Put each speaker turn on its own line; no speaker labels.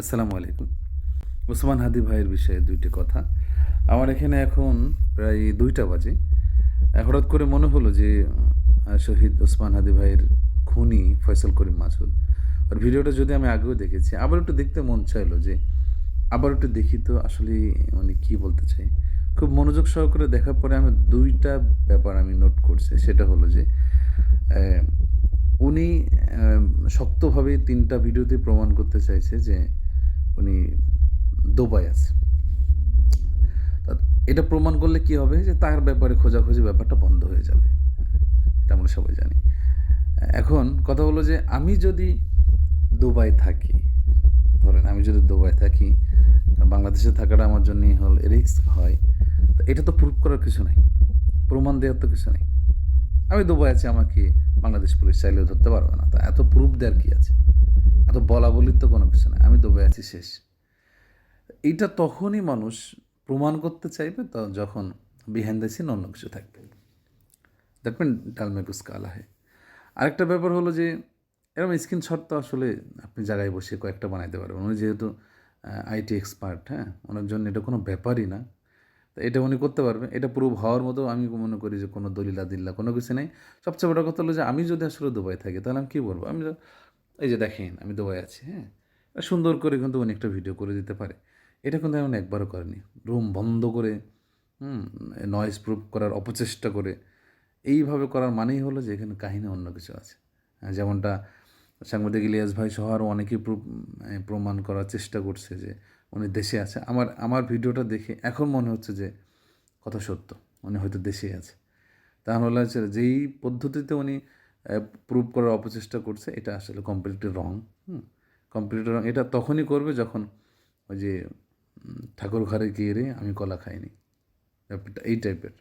আসসালামু আলাইকুম। ওসমান হাদি ভাইয়ের বিষয়ে ২ টি কথা। আমার এখানে এখন প্রায় ২টা বাজে। হঠাৎ করে মনে হলো যে শহীদ ওসমান হাদি ভাইয়ের খুনি ফয়সাল করিম মাসুদ। ওর ভিডিওটা যদি আমি আগেও দেখেছি, আবার একটু দেখতে মন চাইলো যে আবার একটু দেখি তো আসলে উনি কি বলতে চায়। খুব মনোযোগ সহকারে দেখার পরে আমি ২ টা ব্যাপার আমি নোট করছি। সেটা হলো যে অ্যা উনি শক্তভাবে ৩ টা ভিডিওতেই প্রমাণ করতে চাইছে যে উনি দুবাই আছে। তা এটা প্রমাণ করলে কি হবে যে তার ব্যাপারে খোঁজাখুঁজি ব্যাপারটা বন্ধ হয়ে যাবে। এটা আমরা সবাই জানি। এখন কথা হলো যে আমি যদি দুবাই থাকি, ধরেন আমি যদি দুবাই থাকি, বাংলাদেশে থাকাটা আমার জন্যই রিস্ক হয়। তো এটা তো প্রুভ করার কিছু নাই। প্রমাণ দেওয়ার তো কিছু নাই। আমি দুবাই আছি আমাকে বাংলাদেশ পুলিশ চাইলেও ধরতে পারবে না। তো এত প্রুফ দেওয়ার কি আছে? এত বলাবলির তো কোনো কিছু নাই। আমি দুবাই আছি শেষ। এইটা তখনই মানুষ প্রমাণ করতে চাইবে যখন বিহাইন্ড দ্য সিন অন্য কিছু থাকবে। দ্যাট মিন ডাল মে কুছ কালা হ্যায়। আরেকটা ব্যাপার হলো যে এরকম স্ক্রিনশট তো আসলে আপনি জায়গায় বসে কয়েকটা বানাইতে পারবেন। উনি যেহেতু আইটি এক্সপার্ট, হ্যাঁ? ওনার জন্য এটা কোনো ব্যাপারই না। তো এটা উনি করতে পারবে। এটা প্রুভ হওয়ার মতো আমি মনে করি যে কোনো দলিল-আদিল্লা কোনো কিছু নেই। সবচেয়ে বড় কথা হলো যে আমি যদি আসলে দুবাই থাকি তাহলে আমি কী বলব? এই যে দেখেন আমি দুবাই আছি, হ্যাঁ? সুন্দর করে কিন্তু উনি একটা ভিডিও করে দিতে পারে। এটা কিন্তু এমন একবারও করেনি। রুম বন্ধ করে, হুম? নয়েজ প্রুফ করার অপচেষ্টা করে, এইভাবে করার মানেই হলো যে এখানে কাহিনী অন্য কিছু আছে। যেমনটা সাংবাদিক ইলিয়াস ভাই সহ আরও অনেকেই প্রমাণ করার চেষ্টা করছে যে উনি দেশে আছে। আমার ভিডিওটা দেখে এখন মনে হচ্ছে যে কথা সত্য। উনি হয়তো দেশেই আছে। তাহলে হচ্ছে যেই পদ্ধতিতে উনি প্রুভ করার অপচেষ্টা করছে এটা আসলে কমপ্লিটলি রং। হুম? কমপ্লিটলি রং। এটা তখনই করবে যখন ওই যে ঠাকুর ঘরে গিয়ে রে আমি কলা খাইনি। ব্যাপারটা এই টাইপের।